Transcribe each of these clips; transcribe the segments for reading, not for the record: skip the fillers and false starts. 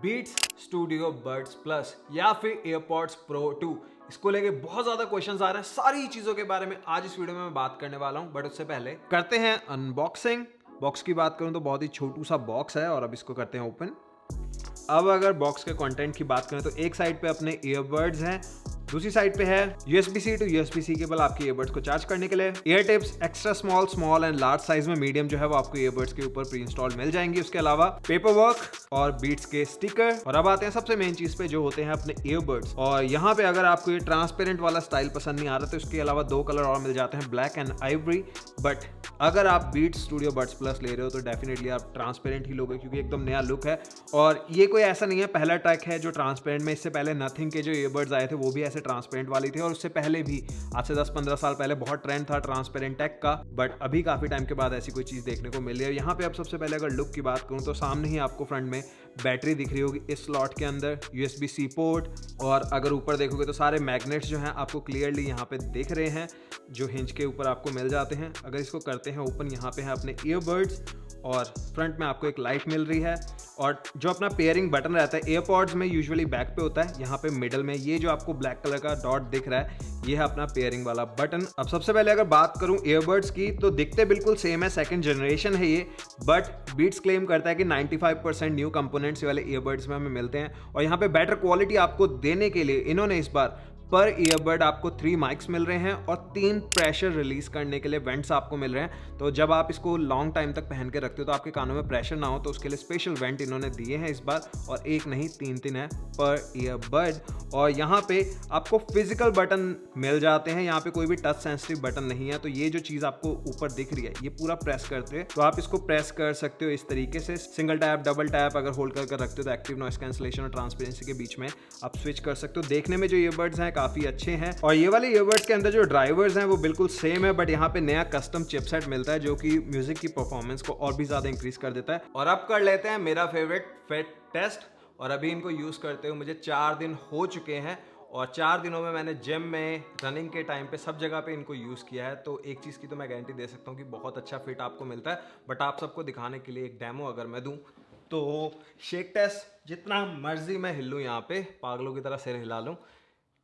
Beats Studio Buds plus या फिर AirPods pro 2, इसको लेके बहुत ज्यादा क्वेश्चंस आ रहे हैं। सारी चीजों के बारे में आज इस वीडियो में मैं बात करने वाला हूं, बट उससे पहले करते हैं अनबॉक्सिंग। बॉक्स की बात करूं तो बहुत ही छोटू सा बॉक्स है और अब इसको करते हैं ओपन। अब अगर बॉक्स के कंटेंट की बात करें तो एक साइड पे अपने ईयरबड्स हैं, दूसरी साइड पे है USB-C टू USB-C केबल आपके ईयरबड्स को चार्ज करने के लिए। Year tips extra small, small and large size में मीडियम जो है वो आपको ईयरबड्स के ऊपर प्री इंस्टॉल मिल जाएंगी। उसके अलावा पेपर वर्क और बीट्स के स्टिकर। और अब आते हैं सबसे मेन चीज पे जो होते हैं अपने ईयरबड्स। और यहाँ पे अगर आपको ये ट्रांसपेरेंट वाला स्टाइल पसंद नहीं आ रहा तो इसके अलावा दो कलर और मिल जाते हैं, ब्लैक एंड आइवरी। बट अगर आप बीट्स स्टूडियो बड्स प्लस ले रहे हो तो डेफिनेटली आप ट्रांसपेरेंट ही लोगे क्योंकि एकदम नया लुक है। और ये कोई ऐसा नहीं है पहला ट्रैक है जो ट्रांसपेरेंट में, इससे पहले नथिंग के जो ईयरबड्स आए थे वो भी ऐसे ट्रांसपेरेंट वाली थे और उससे पहले भी आज से 10-15 साल पहले बहुत ट्रेंड था ट्रांसपेरेंट टेक का। बट अभी काफी टाइम के बाद ऐसी कोई चीज देखने को मिल रही है। यहाँ पे अब सबसे पहले अगर लुक की बात करूँ तो सामने ही आपको फ्रंट में बैटरी दिख रही होगी इस स्लॉट के अंदर, USB-C पोर्ट। और अगर ऊपर देखोगे तो सारे मैग्नेट्स जो हैं आपको क्लियरली यहाँ पे दिख रहे हैं जो हिंज के ऊपर आपको मिल जाते हैं। अगर इसको करते हैं ओपन, यहाँ पे है अपने ईयरबड्स और फ्रंट में आपको एक लाइट मिल रही है। और जो अपना पेयरिंग बटन रहता है एयरपॉड्स में यूजुअली बैक पे होता है, यहाँ पे मिडल में ये जो आपको ब्लैक कलर का डॉट दिख रहा है ये है अपना पेयरिंग वाला बटन। अब सबसे पहले अगर बात करूं ईयरबड्स की तो दिखते बिल्कुल सेम है, सेकंड जनरेशन है ये। बट बीट्स क्लेम करता है कि 95% न्यू कंपोनेंट्स वाले ईयरबड्स में हमें मिलते हैं। और यहाँ पे बेटर क्वालिटी आपको देने के लिए इन्होंने इस बार पर ईयरबड आपको 3 माइक्स मिल रहे हैं और 3 प्रेशर रिलीज करने के लिए वेंट्स आपको मिल रहे हैं। तो जब आप इसको लॉन्ग टाइम तक पहन के रखते हो तो आपके कानों में प्रेशर ना हो तो उसके लिए स्पेशल वेंट इन्होंने दिए हैं इस बार। और एक नहीं 3 है पर ईयरबड। और यहाँ पे आपको फिजिकल बटन मिल जाते हैं, यहाँ पे कोई भी टच सेंसिटिव बटन नहीं है। तो ये जो चीज़ आपको ऊपर दिख रही है ये पूरा प्रेस करते हैं तो आप इसको प्रेस कर सकते हो इस तरीके से। सिंगल टैप, डबल टैप अगर होल्ड कर रखते हो तो एक्टिव नॉइस कैंसलेशन और ट्रांसपेरेंसी के बीच में आप स्विच कर सकते हो। देखने में जो ईयरबड्स हैं काफ़ी अच्छे हैं। और ये वाले ईयरबड्स के अंदर जो ड्राइवर्स हैं वो बिल्कुल सेम है, बट यहाँ पे नया कस्टम चिपसेट मिलता है जो कि म्यूजिक की परफॉर्मेंस को और भी ज़्यादा इंक्रीज कर देता है। और अब कर लेते हैं मेरा फेवरेट फिट टेस्ट। और अभी इनको यूज़ करते हुए मुझे 4 दिन हो चुके हैं और 4 दिनों में मैंने जिम में, रनिंग के टाइम पे सब जगह पे इनको यूज़ किया है। तो एक चीज़ की तो मैं गारंटी दे सकता हूँ कि बहुत अच्छा फिट आपको मिलता है। बट आप सबको दिखाने के लिए एक डेमो अगर मैं दूँ तो शेक टेस्ट जितना मर्जी मैं हिलूँ, यहाँ पे पागलों की तरह सिर हिला लूँ,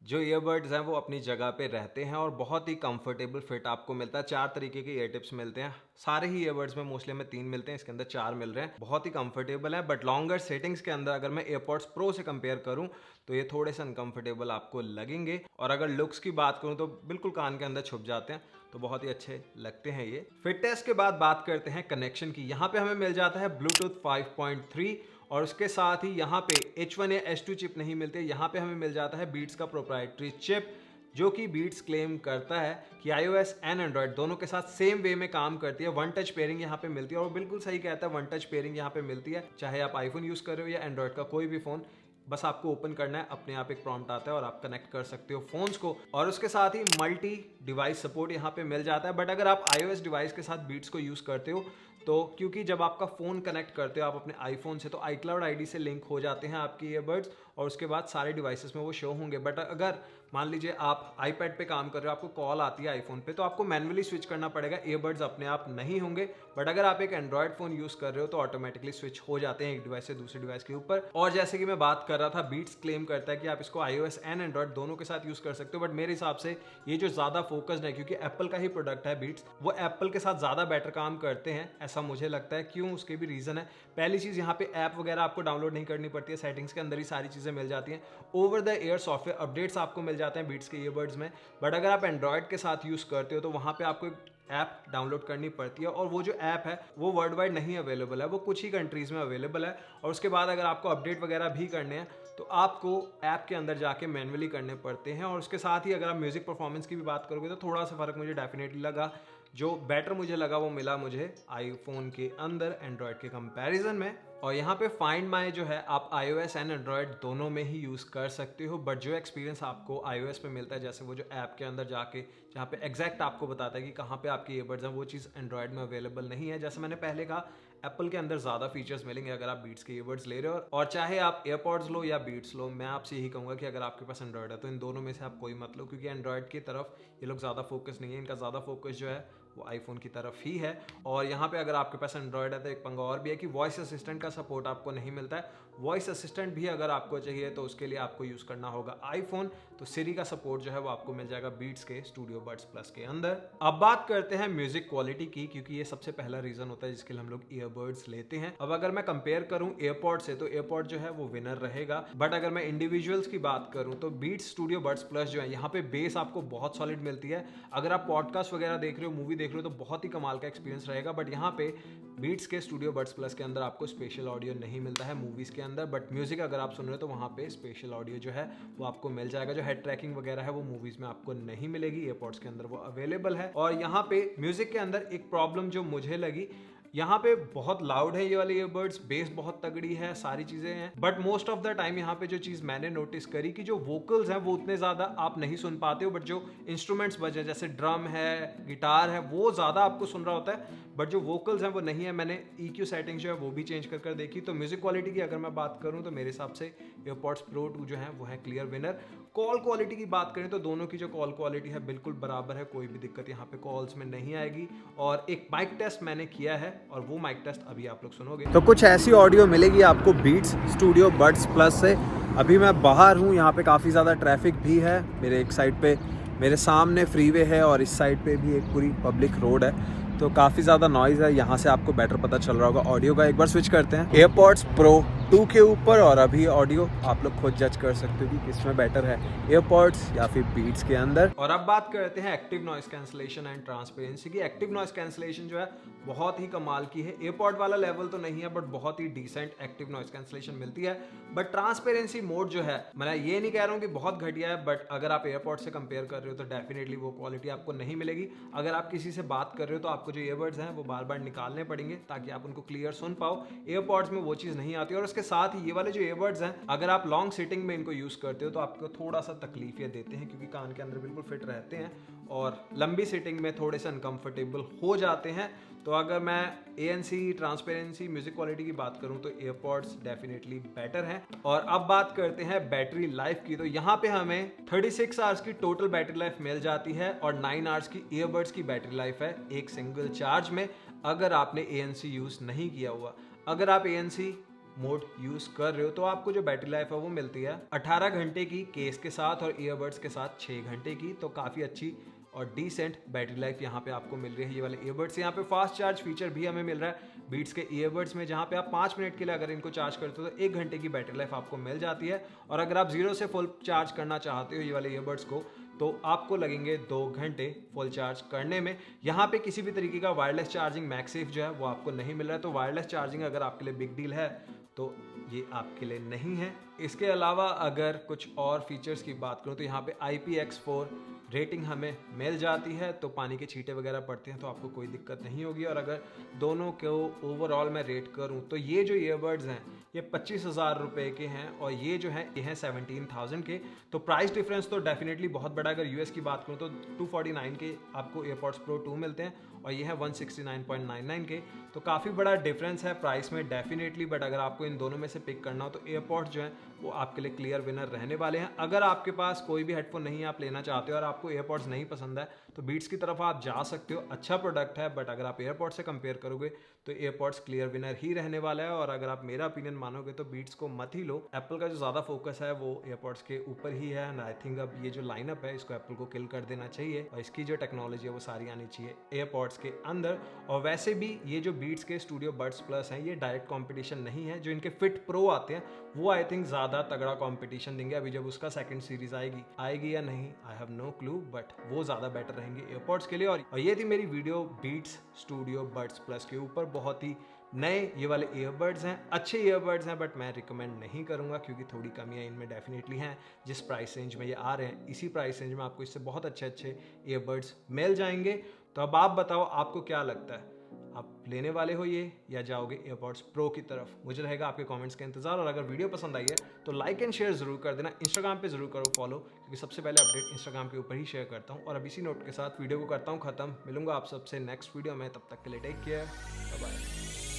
जो ईयरबड्स हैं वो अपनी जगह पे रहते हैं और बहुत ही कंफर्टेबल फिट आपको मिलता है। 4 तरीके के ईयर टिप्स मिलते हैं, सारे ही ईयरबड्स में मोस्टली हमें 3 मिलते हैं, इसके अंदर 4 मिल रहे हैं। बहुत ही कंफर्टेबल है। बट लॉन्गर सेटिंग्स के अंदर अगर मैं एयरपॉड्स प्रो से कंपेयर करूं तो ये थोड़े से अनकंफर्टेबल आपको लगेंगे। और अगर लुक्स की बात करूं तो बिल्कुल कान के अंदर छुप जाते हैं, तो बहुत ही अच्छे लगते हैं ये। फिट टेस्ट के बाद बात करते हैं कनेक्शन की। यहाँ पे हमें मिल जाता है ब्लूटूथ 5.3 और उसके साथ ही यहाँ पे H1 या H2 चिप नहीं मिलते। यहाँ पे हमें मिल जाता है बीट्स का प्रोप्राइटरी चिप जो कि बीट्स क्लेम करता है कि iOS एंड एंड्रॉयड दोनों के साथ सेम वे में काम करती है। वन टच पेयरिंग यहाँ पे मिलती है और बिल्कुल सही कहता है, वन टच पेयरिंग यहाँ पे मिलती है। चाहे आप आईफोन यूज़ कर रहे हो या एंड्रॉयड का कोई भी फ़ोन, बस आपको ओपन करना है, अपने आप एक प्रॉम्प्ट आता है और आप कनेक्ट कर सकते हो फोन्स को। और उसके साथ ही मल्टी डिवाइस सपोर्ट यहाँ पे मिल जाता है। बट अगर आप iOS डिवाइस के साथ बीट्स को यूज़ करते हो तो क्योंकि जब आपका फ़ोन कनेक्ट करते हो आप अपने आईफोन से तो iCloud ID से लिंक हो जाते हैं आपके ईयरबड्स और उसके बाद सारे डिवाइसेस में वो शो होंगे। बट अगर मान लीजिए आप आईपैड पे काम कर रहे हो, आपको कॉल आती है आईफोन पे, तो आपको मैन्युअली स्विच करना पड़ेगा, ईयरबड्स अपने आप नहीं होंगे। बट अगर आप एक एंड्रॉयड फ़ोन यूज़ कर रहे हो तो ऑटोमेटिकली स्विच हो जाते हैं एक डिवाइस से दूसरे डिवाइस के ऊपर। और जैसे कि मैं बात कर रहा था, बीट्स क्लेम करता है कि आप इसको iOS एंड एंड्रॉयड दोनों के साथ यूज़ कर सकते हो। बट मेरे हिसाब से ये जो ज़्यादा फोकस्ड है, क्योंकि एप्पल का ही प्रोडक्ट है बीट्स, वो एप्पल के साथ ज़्यादा बेटर काम करते हैं, ऐसा मुझे लगता है। क्यों, उसके भी रीज़न है। पहली चीज़, यहाँ पे ऐप वगैरह आपको डाउनलोड नहीं करनी पड़ती है, सेटिंग्स के अंदर ही सारी चीज़ें मिल जाती हैं। Over the air software updates आपको मिल जाते हैं बीट्स के ईयरबड्स में। बट अगर आप एंड्रॉयड के साथ यूज़ करते हो तो वहाँ पे आपको एक ऐप डाउनलोड करनी पड़ती है और वो जो ऐप है वो वर्ल्ड वाइड नहीं अवेलेबल है, वो कुछ ही कंट्रीज़ में अवेलेबल है। और उसके बाद अगर आपको अपडेट वगैरह भी करने हैं तो आपको ऐप के अंदर जाके मैन्युअली करने पड़ते हैं। और उसके साथ ही अगर आप म्यूज़िक परफॉर्मेंस की भी बात करोगे तो थोड़ा सा फ़र्क मुझे डेफिनेटली लगा। जो बेटर मुझे लगा वो मिला मुझे आईफोन के अंदर एंड्रॉयड के कंपैरिजन में। और यहाँ पे फाइंड माई जो है आप iOS एंड एंड्रॉयड दोनों में ही यूज़ कर सकते हो। बट जो एक्सपीरियंस आपको iOS पे मिलता है, जैसे वो जो ऐप के अंदर जाके जहाँ पे एग्जैक्ट आपको बताता है कि कहाँ पे आपके ईयरबड्स हैं, वो चीज़ एंड्रॉयड में अवेलेबल नहीं है। जैसे मैंने पहले कहा, एप्पल के अंदर ज़्यादा फीचर्स मिलेंगे अगर आप बीट्स के ईयरबड्स ले रहे हो। और चाहे आप एयरपॉड्स लो या बीट्स लो, मैं आपसे यही कहूँगा कि अगर आपके पास एंड्रॉयड है तो इन दोनों में से आप कोई मत लो, क्योंकि एंड्रॉयड की तरफ ये लोग ज़्यादा फोकस नहीं है। इनका ज़्यादा फोकस जो है वो आईफोन की तरफ ही है। और यहाँ पे अगर आपके पास एंड्रॉयड है तो एक पंगा और भी है कि वॉइस असिस्टेंट का सपोर्ट आपको नहीं मिलता है। वॉइस असिस्टेंट भी अगर आपको चाहिए तो उसके लिए आपको यूज़ करना होगा आईफोन, तो सिरी का सपोर्ट जो है वो आपको मिल जाएगा बीट्स के स्टूडियो बड्स प्लस के अंदर। अब बात करते हैं म्यूजिक क्वालिटी की, क्योंकि ये सबसे पहला रीजन होता है जिसके लिए हम लोग ईयरबड्स लेते हैं। अब अगर मैं कंपेयर करूं एयरपॉड से, तो एयरपॉड जो है वो विनर रहेगा। बट अगर मैं इंडिविजुअल्स की बात करूं तो बीट्स स्टूडियो बड्स प्लस जो है, यहाँ पे बेस आपको बहुत सॉलिड मिलती है। अगर आप पॉडकास्ट वगैरह देख रहे हो, मूवी देख रहे हो, तो बहुत ही कमाल का एक्सपीरियंस रहेगा। बट यहाँ पे बीट्स के स्टूडियो बड्स प्लस के अंदर आपको स्पेशल ऑडियो नहीं मिलता है मूवीज के अंदर। बट म्यूजिक अगर आप सुन रहे हो तो वहाँ पे स्पेशल ऑडियो जो है वो आपको मिल जाएगा। जो हेड ट्रैकिंग वगैरह है वो मूवीज में आपको नहीं मिलेगी, एयरपॉड्स के अंदर वो अवेलेबल है। और यहाँ पे म्यूजिक के अंदर एक प्रॉब्लम जो मुझे लगी, यहाँ पे बहुत लाउड है ये वाले ईयरबड्स, बेस बहुत तगड़ी है, सारी चीजें हैं। But most of the time यहाँ पे जो चीज मैंने नोटिस करी कि जो वोकल्स हैं वो उतने ज्यादा आप नहीं सुन पाते हो। बट जो इंस्ट्रूमेंट्स बजे जैसे ड्रम है, गिटार है, वो ज्यादा आपको सुन रहा होता है। बट जो वोकल्स हैं वो नहीं है। मैंने EQ सेटिंग जो है वो भी चेंज कर देखी। तो म्यूजिक क्वालिटी की अगर मैं बात करूँ तो मेरे हिसाब से एयरपॉड्स प्रो 2 जो है वो है क्लियर विनर। कॉल क्वालिटी की बात करें तो दोनों की जो कॉल क्वालिटी है बिल्कुल बराबर है, कोई भी दिक्कत यहाँ पे कॉल्स में नहीं आएगी। और एक माइक टेस्ट मैंने किया है और वो माइक टेस्ट अभी आप लोग सुनोगे। तो कुछ ऐसी ऑडियो मिलेगी आपको बीट्स स्टूडियो बड्स प्लस से। अभी मैं बाहर हूँ, यहाँ पे काफ़ी ज़्यादा ट्रैफिक भी है। मेरे एक साइड पे मेरे सामने फ्रीवे है और इस साइड पे भी एक पूरी पब्लिक रोड है, तो काफ़ी ज़्यादा नॉइज़ है। यहाँ से आपको बेटर पता चल रहा होगा ऑडियो का। एक बार स्विच करते हैं एयरपॉड्स प्रो 2 के ऊपर और अभी ऑडियो आप लोग खुद जज कर सकते हो कि किसमें बेटर है, एयरपॉड्स या फिर बीट्स के अंदर। और अब बात करते हैं active noise cancellation and transparency की। एक्टिव नॉइस कैंसलेशन जो है बहुत ही कमाल की है। एयरपॉड वाला लेवल तो नहीं है बट बहुत ही डिसेंट एक्टिव नॉइस कैंसलेशन मिलती है। बट ट्रांसपेरेंसी मोड जो है, मैं ये नहीं कह रहा हूँ कि बहुत घटिया है, बट अगर आप एयरपॉड से कंपेयर कर रहे हो तो डेफिनेटली वो क्वालिटी आपको नहीं मिलेगी। अगर आप किसी से बात कर रहे हो तो आपको जो ईयरबड्स हैं वो बार बार निकालने पड़ेंगे ताकि आप उनको क्लियर सुन पाओ। एयरपॉड्स में वो चीज़ नहीं आती। और उसके साथ ही ये वाले जो ईयरबड्स हैं, अगर आप लॉन्ग सिटिंग में इनको यूज़ करते हो तो आपको थोड़ा सा तकलीफ ये देते हैं, क्योंकि कान के अंदर बिल्कुल फिट रहते हैं और लंबी सिटिंग में थोड़े से अनकंफर्टेबल हो जाते हैं। तो अगर मैं ANC, ट्रांसपेरेंसी, म्यूजिक क्वालिटी की बात करूं तो एयरपॉड्स डेफिनेटली बेटर हैं। और अब बात करते हैं बैटरी लाइफ की। तो यहाँ पे हमें 36 आवर्स की टोटल बैटरी लाइफ मिल जाती है और 9 आवर्स की ईयरबड्स की बैटरी लाइफ है एक सिंगल चार्ज में, अगर आपने ANC यूज़ नहीं किया हुआ। अगर आप ANC मोड यूज़ कर रहे हो तो आपको जो बैटरी लाइफ है वो मिलती है 18 घंटे की केस के साथ और ईयरबड्स के साथ 6 घंटे की। तो काफ़ी अच्छी और डिसेंट बैटरी लाइफ यहाँ पे आपको मिल रही है ये वाले ईयरबड्स। यहाँ पे फास्ट चार्ज फीचर भी हमें मिल रहा है बीट्स के ईयरबड्स में, जहाँ पे आप 5 मिनट के लिए अगर इनको चार्ज करते हो तो 1 घंटे की बैटरी लाइफ आपको मिल जाती है। और अगर आप 0 से फुल चार्ज करना चाहते हो ये वाले ईयरबड्स को तो आपको लगेंगे 2 घंटे फुल चार्ज करने में। यहाँ पे किसी भी तरीके का वायरलेस चार्जिंग मैगसेफ जो है वो आपको नहीं मिल रहा है। तो वायरलेस चार्जिंग अगर आपके लिए बिग डील है तो ये आपके लिए नहीं है। इसके अलावा अगर कुछ और फीचर्स की बात करूँ तो यहाँ पे IPX4 रेटिंग हमें मिल जाती है, तो पानी के छींटे वगैरह पड़ते हैं तो आपको कोई दिक्कत नहीं होगी। और अगर दोनों को ओवरऑल मैं रेट करूँ तो ये जो ईयरबड्स हैं ये 25,000 रुपये के हैं और ये जो है ये हैं 17,000 के। तो प्राइस डिफरेंस तो डेफिनेटली बहुत बड़ा। अगर US की बात करूँ तो 249 के आपको एयरपॉड्स प्रो 2 मिलते हैं और ये है 169.99 के। तो काफ़ी बड़ा डिफरेंस है प्राइस में डेफिनेटली। बट अगर आपको इन दोनों में से पिक करना हो तो एयरपॉड्स जो हैं वो आपके लिए क्लियर विनर रहने वाले हैं। अगर आपके पास कोई भी हेडफोन नहीं आप लेना चाहते हो और आपको एयरपॉड्स नहीं पसंद है तो बीट्स की तरफ आप जा सकते हो, अच्छा प्रोडक्ट है। बट अगर आप एयरपॉड्स से कंपेयर करोगे तो एयरपॉड्स क्लियर विनर ही रहने वाला है। और अगर आप मेरा ओपिनियन मानोगे तो बीट्स को मत ही लो। एप्पल का जो ज़्यादा फोकस है वो एयरपॉड्स के ऊपर ही है एंड आई थिंक अब ये जो लाइनअप है इसको एप्पल को किल कर देना चाहिए और इसकी जो टेक्नोलॉजी है वो सारी आनी चाहिए एयरपॉड्स के अंदर। और वैसे भी ये जो बीट्स के स्टूडियो बड्स प्लस हैं ये डायरेक्ट कंपटीशन नहीं है। जो इनके फिट प्रो आते हैं वो आई थिंक ज़्यादा तगड़ा कंपटीशन देंगे। अभी जब उसका सेकंड सीरीज आएगी या नहीं I have no clue, but वो ज़्यादा बेटर रहेंगे एयरपॉड्स के लिए। और ये थी मेरी video Beats Studio Buds plus के ऊपर। बहुत ही नए ये वाले ईयरबड्स हैं, अच्छे ईयरबड्स हैं, बट मैं रिकमेंड नहीं करूंगा क्योंकि थोड़ी कमियां इनमें डेफिनेटली हैं। जिस प्राइस रेंज में ये आ रहे हैं इसी प्राइस रेंज में आपको इससे बहुत अच्छे ईयरबड्स मिल जाएंगे। तो अब आप बताओ आपको क्या लगता है, आप लेने वाले हो ये या जाओगे एयरपॉड्स प्रो की तरफ? मुझे रहेगा आपके कमेंट्स का इंतजार। और अगर वीडियो पसंद आई है तो लाइक एंड शेयर जरूर कर देना। इंस्टाग्राम पे जरूर करो फॉलो, क्योंकि सबसे पहले अपडेट इंस्टाग्राम के ऊपर ही शेयर करता हूँ। और अब इसी नोट के साथ वीडियो को करता हूँ खत्म। मिलूंगा आप सबसे नेक्स्ट वीडियो में, तब तक के लिए टेक केयर, बाय बाय।